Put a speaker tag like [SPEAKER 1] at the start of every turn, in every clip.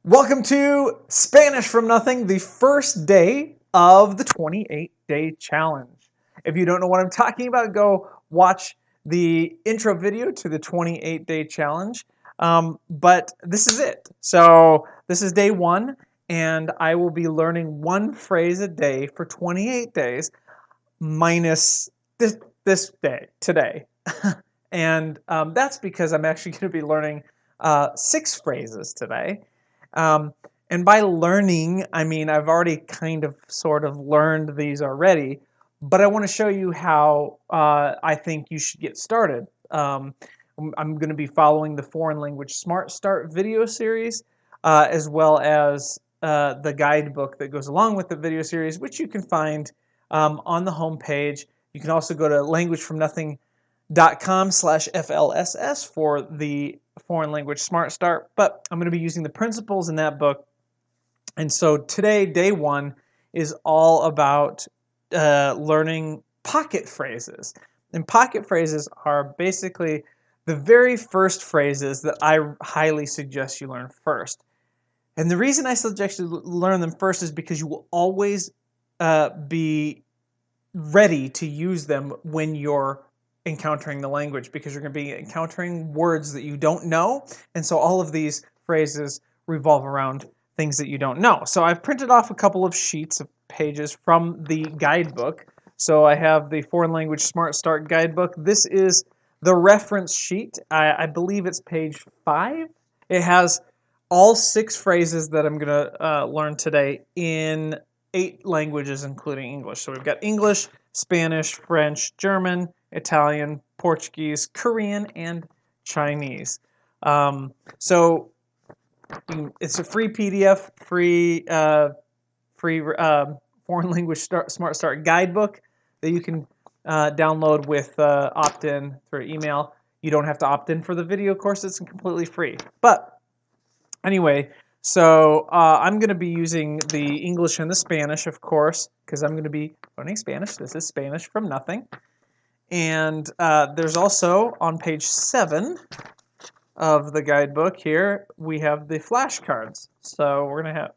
[SPEAKER 1] Welcome to Spanish from Nothing, the first day of the 28-day challenge. If you don't know what I'm talking about, go watch the intro video to the 28-day challenge. But this is it. So this is day one, and I will be learning one phrase a day for 28 days, minus this day, today. And that's because I'm actually going to be learning 6 phrases today. And by learning, I mean I've already kind of sort of learned these already, but I want to show you how I think you should get started. I'm going to be following the Foreign Language Smart Start video series, as well as the guidebook that goes along with the video series, which you can find on the home page. You can also go to languagefromnothing.com/FLSS for the Foreign Language Smart Start, but I'm going to be using the principles in that book. And so today, day one, is all about learning pocket phrases. And pocket phrases are basically the very first phrases that I highly suggest you learn first. And the reason I suggest you learn them first is because you will always be ready to use them when you're encountering the language, because you're going to be encountering words that you don't know, and so all of these phrases revolve around things that you don't know. So I've printed off a couple of sheets of pages from the guidebook. So I have the Foreign Language Smart Start guidebook. This is the reference sheet. I believe it's page 5. It has all 6 phrases that I'm going to learn today in 8 languages, including English. So we've got English, Spanish, French, German, Italian, Portuguese, Korean, and Chinese. So it's a free PDF, free Foreign Language Smart Start guidebook that you can download with opt-in through email. You don't have to opt in for the video course. It's completely free. But anyway, so I'm going to be using the English and the Spanish, of course, because I'm going to be learning Spanish. This is Spanish from Nothing. And there's also, on page 7 of the guidebook here, we have the flashcards. So we're going to have,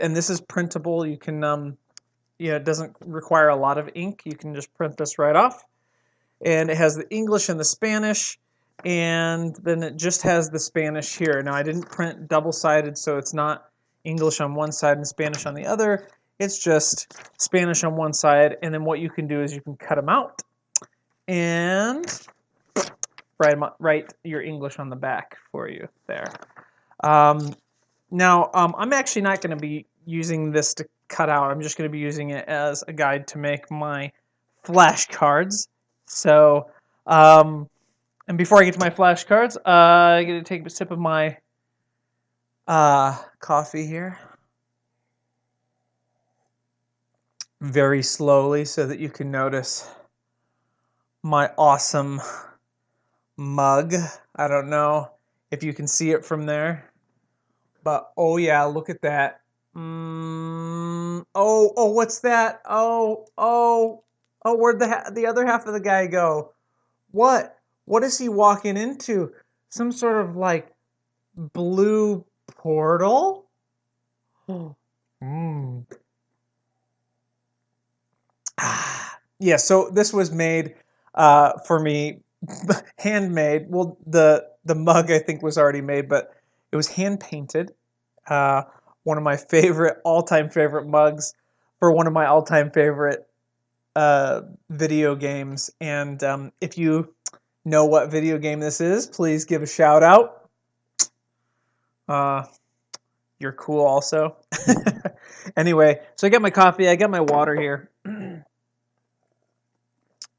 [SPEAKER 1] and this is printable. You can, it doesn't require a lot of ink. You can just print this right off. And it has the English and the Spanish, and then it just has the Spanish here. Now, I didn't print double-sided, so it's not English on one side and Spanish on the other. It's just Spanish on one side, and then what you can do is you can cut them out and write your English on the back for you there. Now, I'm actually not going to be using this to cut out. I'm just going to be using it as a guide to make my flashcards. So, and before I get to my flashcards, I'm going to take a sip of my coffee here. Very slowly so that you can notice my awesome mug. I don't know if you can see it from there, but oh yeah, look at that. Oh, what's that? Oh, where'd the other half of the guy go? What is he walking into? Some sort of like blue portal? Yeah, so this was made for me, handmade. Well, the mug I think was already made, but it was hand painted. One of my all-time favorite mugs for one of my all-time favorite video games. And if you know what video game this is, please give a shout out. You're cool also. Anyway, so I got my coffee, I got my water here.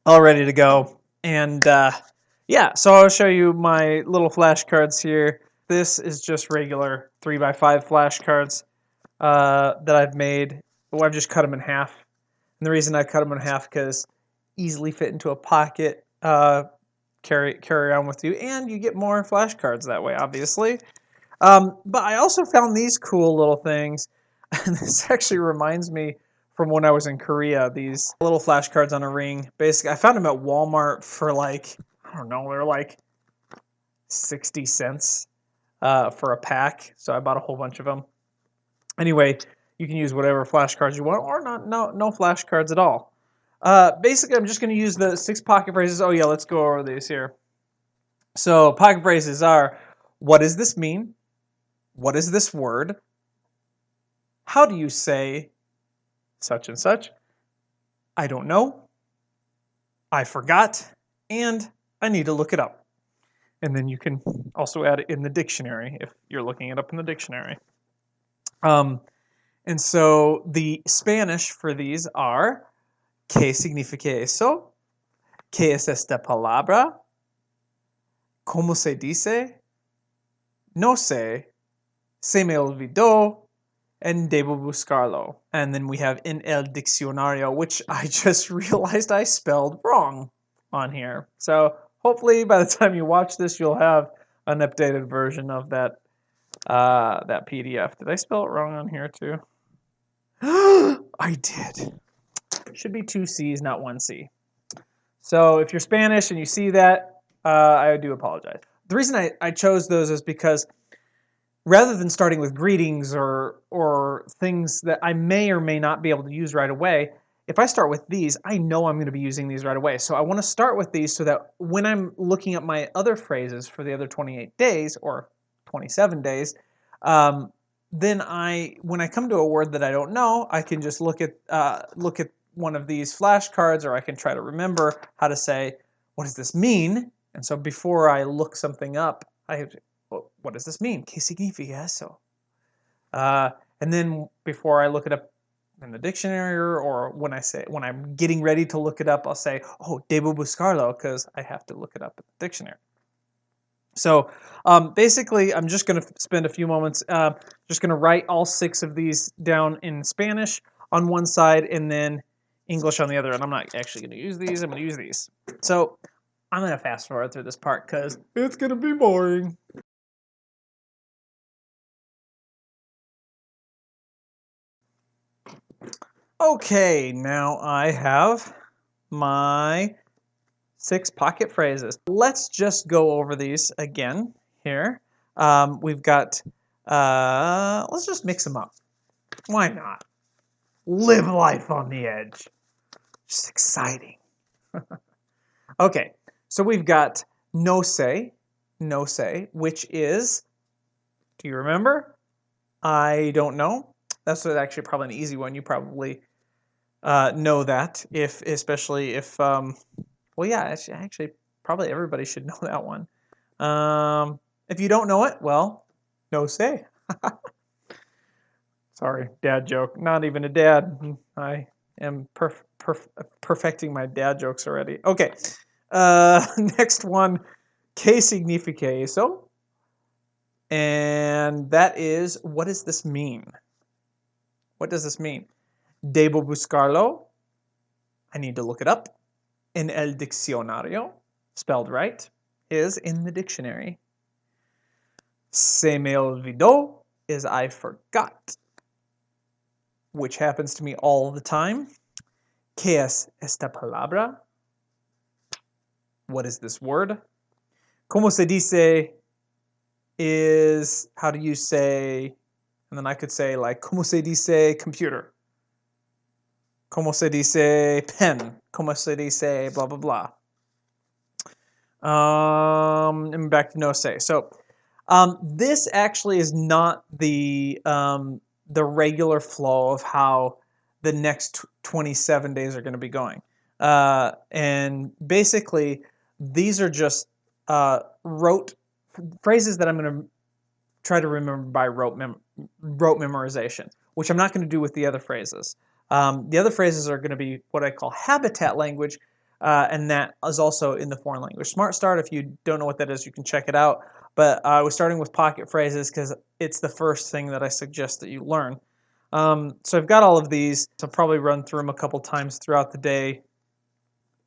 [SPEAKER 1] All ready to go. And yeah, so I'll show you my little flashcards here. This is just regular 3x5 flashcards that I've made. Well, I've just cut them in half. And the reason I cut them in half because easily fit into a pocket, carry around with you, and you get more flashcards that way, obviously. But I also found these cool little things, and this actually reminds me from when I was in Korea, these little flashcards on a ring. Basically, I found them at Walmart for like, I don't know, they're like 60 cents. for a pack, so I bought a whole bunch of them. Anyway, you can use whatever flashcards you want, or no flashcards at all. Basically, I'm just going to use the 6 pocket phrases. Oh yeah, let's go over these here. So pocket phrases are, what does this mean? What is this word? How do you say such and such? I don't know. I forgot. And I need to look it up. And then you can also add it in the dictionary if you're looking it up in the dictionary. And so the Spanish for these are, ¿Qué significa eso? ¿Qué es esta palabra? ¿Cómo se dice? No sé. Se me olvidó. And debo buscarlo. And then we have en el diccionario, which I just realized I spelled wrong on here. So hopefully by the time you watch this, you'll have an updated version of that that PDF. Did I spell it wrong on here too? I did. Should be 2 C's, not 1 C. So if you're Spanish and you see that, I do apologize. The reason I chose those is because rather than starting with greetings or things that I may or may not be able to use right away, if I start with these, I know I'm going to be using these right away. So I want to start with these so that when I'm looking at my other phrases for the other 28 days or 27 days, then when I come to a word that I don't know, I can just look at one of these flashcards, or I can try to remember how to say, what does this mean? And so before I look something up, I have to, well, what does this mean? ¿Qué significa eso? And then before I look it up in the dictionary, or when I'm getting ready to look it up, I'll say, oh, debo buscarlo, because I have to look it up in the dictionary. So basically, I'm just going to spend a few moments just going to write all 6 of these down in Spanish on one side and then English on the other. And I'm not actually going to use these. I'm going to use these. So I'm going to fast forward through this part because it's going to be boring. Okay, now I have my 6 pocket phrases. Let's just go over these again here. We've got, let's just mix them up. Why not? Live life on the edge. Just exciting. Okay, so we've got no sé, which is, do you remember? I don't know. That's actually probably an easy one. You probably know that, especially if, well, yeah, actually, probably everybody should know that one. If you don't know it, well, no sé. Sorry, dad joke. Not even a dad. I am perfecting my dad jokes already. Okay, next one, ¿Qué significa eso? And that is, what does this mean? What does this mean? Debo buscarlo. I need to look it up. En el diccionario, spelled right, is in the dictionary. Se me olvidó is I forgot, which happens to me all the time. ¿Qué es esta palabra? What is this word? ¿Cómo se dice is, how do you say, and then I could say like, ¿cómo se dice computer? ¿Cómo se dice pen? ¿Cómo se dice blah, blah, blah? And back to no sé. So this actually is not the regular flow of how the next 27 days are going to be going. And basically, these are just rote phrases that I'm going to try to remember by rote memorization, which I'm not going to do with the other phrases. The other phrases are going to be what I call habitat language, and that is also in the Foreign Language Smart Start. If you don't know what that is, you can check it out. But I was starting with pocket phrases because it's the first thing that I suggest that you learn. So I've got all of these. So I'll probably run through them a couple times throughout the day.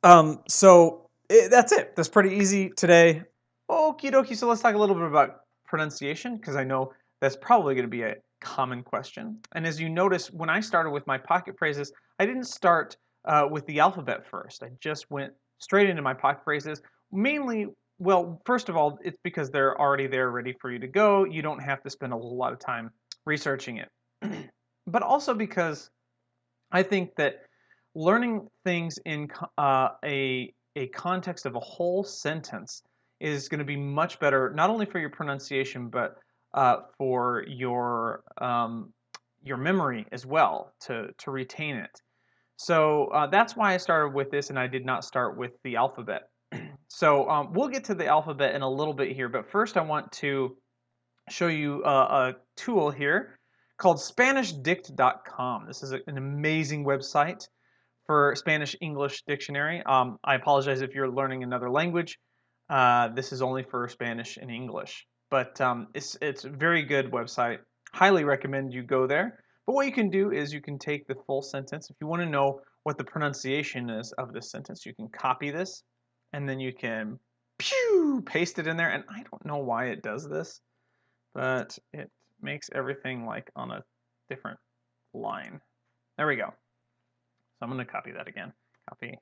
[SPEAKER 1] That's it. That's pretty easy today. Okie dokie. So let's talk a little bit about pronunciation, because I know that's probably going to be a common question. And as you notice, when I started with my pocket phrases, I didn't start with the alphabet first. I just went straight into my pocket phrases, mainly Well, first of all, it's because they're already there ready for you to go. You don't have to spend a whole lot of time researching it. But also because I think that learning things in a context of a whole sentence is going to be much better, not only for your pronunciation, but for your memory as well to retain it. So that's why I started with this, and I did not start with the alphabet. So we'll get to the alphabet in a little bit here, but first I want to show you a tool here called SpanishDict.com. This is an amazing website for Spanish-English dictionary. I apologize if you're learning another language. This is only for Spanish and English, but it's a very good website. Highly recommend you go there. But what you can do is you can take the full sentence. If you want to know what the pronunciation is of this sentence, you can copy this, and then you can paste it in there. And I don't know why it does this, but it makes everything like on a different line. There we go. So I'm going to copy that again. Copy,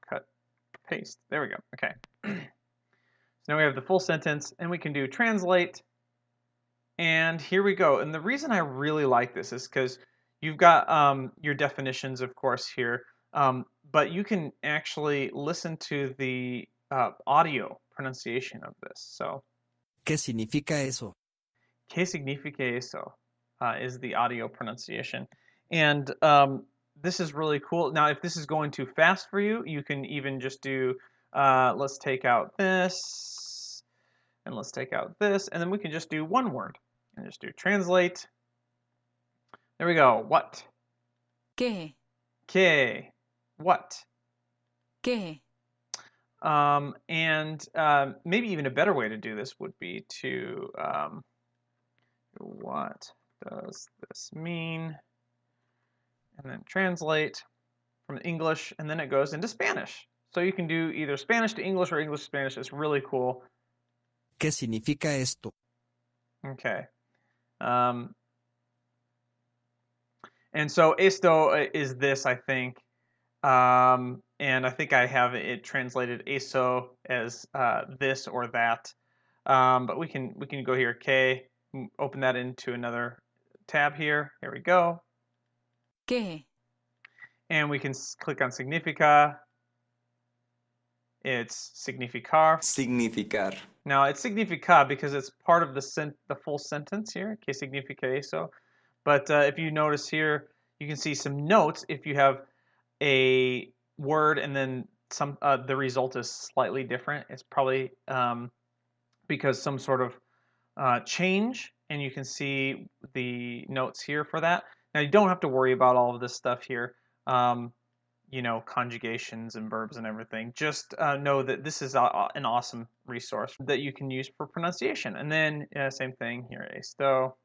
[SPEAKER 1] cut, paste. There we go. Okay. So now we have the full sentence, and we can do translate. And here we go. And the reason I really like this is because you've got your definitions, of course, here, but you can actually listen to the audio pronunciation of this. So,
[SPEAKER 2] ¿Qué significa eso?
[SPEAKER 1] ¿Qué significa eso? Is the audio pronunciation. And this is really cool. Now, if this is going too fast for you, you can even just do, let's take out this, and let's take out this, and then we can just do one word, and just do translate. There we go. What?
[SPEAKER 3] ¿Qué?
[SPEAKER 1] ¿Qué? What?
[SPEAKER 3] ¿Qué?
[SPEAKER 1] And maybe even a better way to do this would be to, what does this mean? And then translate from English, and then it goes into Spanish. So you can do either Spanish to English or English to Spanish. It's really cool.
[SPEAKER 2] ¿Qué significa esto?
[SPEAKER 1] Okay. And so esto is this, I think. And I think I have it translated eso as this or that. But we can go here, que, open that into another tab here. Here we go.
[SPEAKER 3] ¿Qué?
[SPEAKER 1] And we can click on significa. It's significar.
[SPEAKER 4] Significar.
[SPEAKER 1] Now it's significa because it's part of the full sentence here. Que significa eso? But if you notice here, you can see some notes. If you have a word and then some, the result is slightly different. It's probably because some sort of change, and you can see the notes here for that. Now you don't have to worry about all of this stuff here. You know, conjugations and verbs and everything. Just know that this is an awesome resource that you can use for pronunciation. And then same thing here, esto.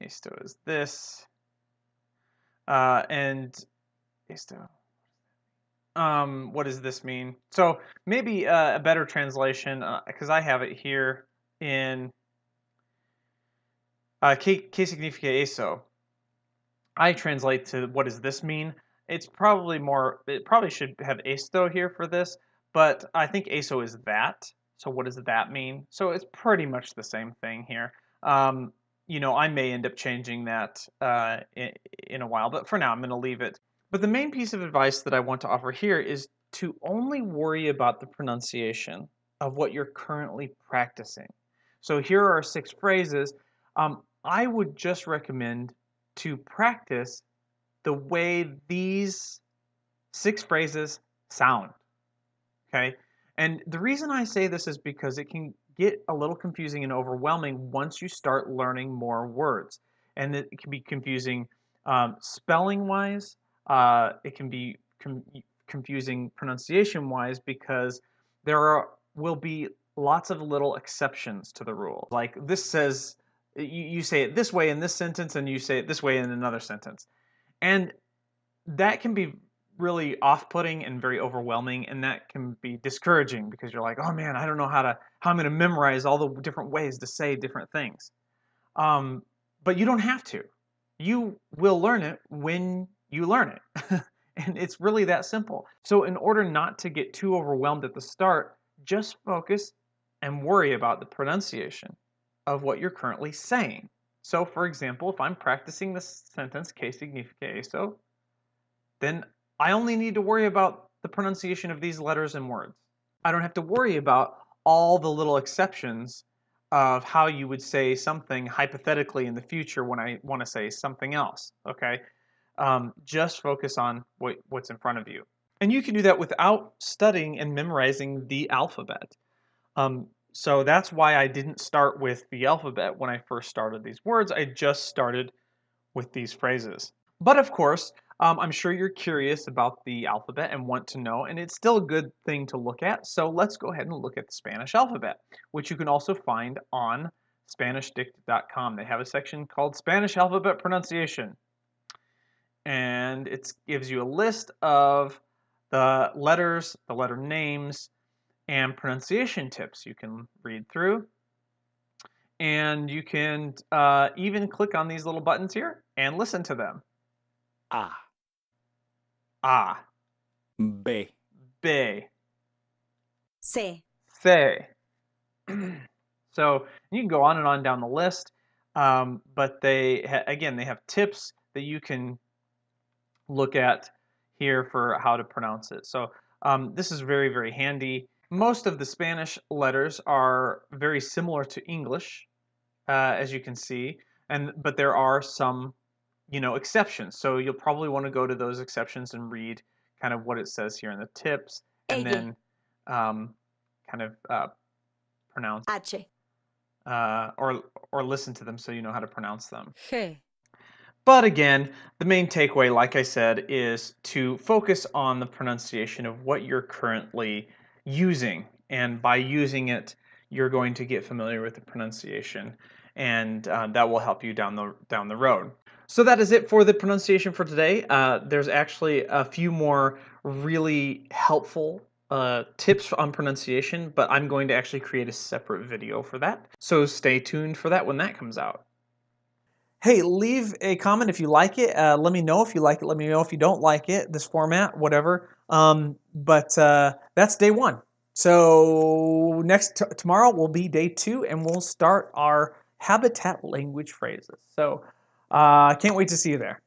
[SPEAKER 1] Esto is this. And esto. What does this mean? So maybe a better translation, because I have it here in ¿Qué significa eso? I translate to what does this mean? It's probably more, it probably should have esto here for this, but I think eso is that. So what does that mean? So it's pretty much the same thing here. You know, I may end up changing that in a while, but for now I'm going to leave it. But the main piece of advice that I want to offer here is to only worry about the pronunciation of what you're currently practicing. So here are 6 phrases. I would just recommend to practice the way these 6 phrases sound. Okay? And the reason I say this is because it can get a little confusing and overwhelming once you start learning more words. And it can be confusing spelling-wise. It can be confusing pronunciation-wise because there will be lots of little exceptions to the rule. Like this says, you say it this way in this sentence, and you say it this way in another sentence. And that can be really off-putting and very overwhelming, and that can be discouraging because you're like, oh man, I don't know how I'm going to memorize all the different ways to say different things. But you don't have to. You will learn it when you learn it. And it's really that simple. So in order not to get too overwhelmed at the start, just focus and worry about the pronunciation of what you're currently saying. So for example, if I'm practicing the sentence que significa eso, then I only need to worry about the pronunciation of these letters and words. I don't have to worry about all the little exceptions of how you would say something hypothetically in the future when I want to say something else, okay? Just focus on what's in front of you. And you can do that without studying and memorizing the alphabet. So that's why I didn't start with the alphabet when I first started these words. I just started with these phrases. But of course, I'm sure you're curious about the alphabet and want to know, and it's still a good thing to look at. So let's go ahead and look at the Spanish alphabet, which you can also find on SpanishDicted.com. They have a section called Spanish Alphabet Pronunciation. And it gives you a list of the letters, the letter names, and pronunciation tips you can read through. And you can even click on these little buttons here and listen to them.
[SPEAKER 2] A,
[SPEAKER 1] A,
[SPEAKER 2] B,
[SPEAKER 1] B,
[SPEAKER 4] C,
[SPEAKER 1] C. So you can go on and on down the list, but they have tips that you can look at here for how to pronounce it. So this is very, very handy. Most of the Spanish letters are very similar to English, as you can see, but there are some, exceptions. So you'll probably want to go to those exceptions and read kind of what it says here in the tips, and
[SPEAKER 4] Ella.
[SPEAKER 1] then kind of pronounce
[SPEAKER 4] H,
[SPEAKER 1] or listen to them so you know how to pronounce them.
[SPEAKER 3] G,
[SPEAKER 1] But again, the main takeaway, like I said, is to focus on the pronunciation of what you're currently using. And by using it, you're going to get familiar with the pronunciation, and that will help you down the road. So that is it for the pronunciation for today. There's actually a few more really helpful tips on pronunciation, but I'm going to actually create a separate video for that. So stay tuned for that when that comes out. Hey, leave a comment if you like it. Let me know if you like it. Let me know if you don't like it, this format, whatever. But that's day one. So tomorrow will be day 2, and we'll start our habitat language phrases. So I can't wait to see you there.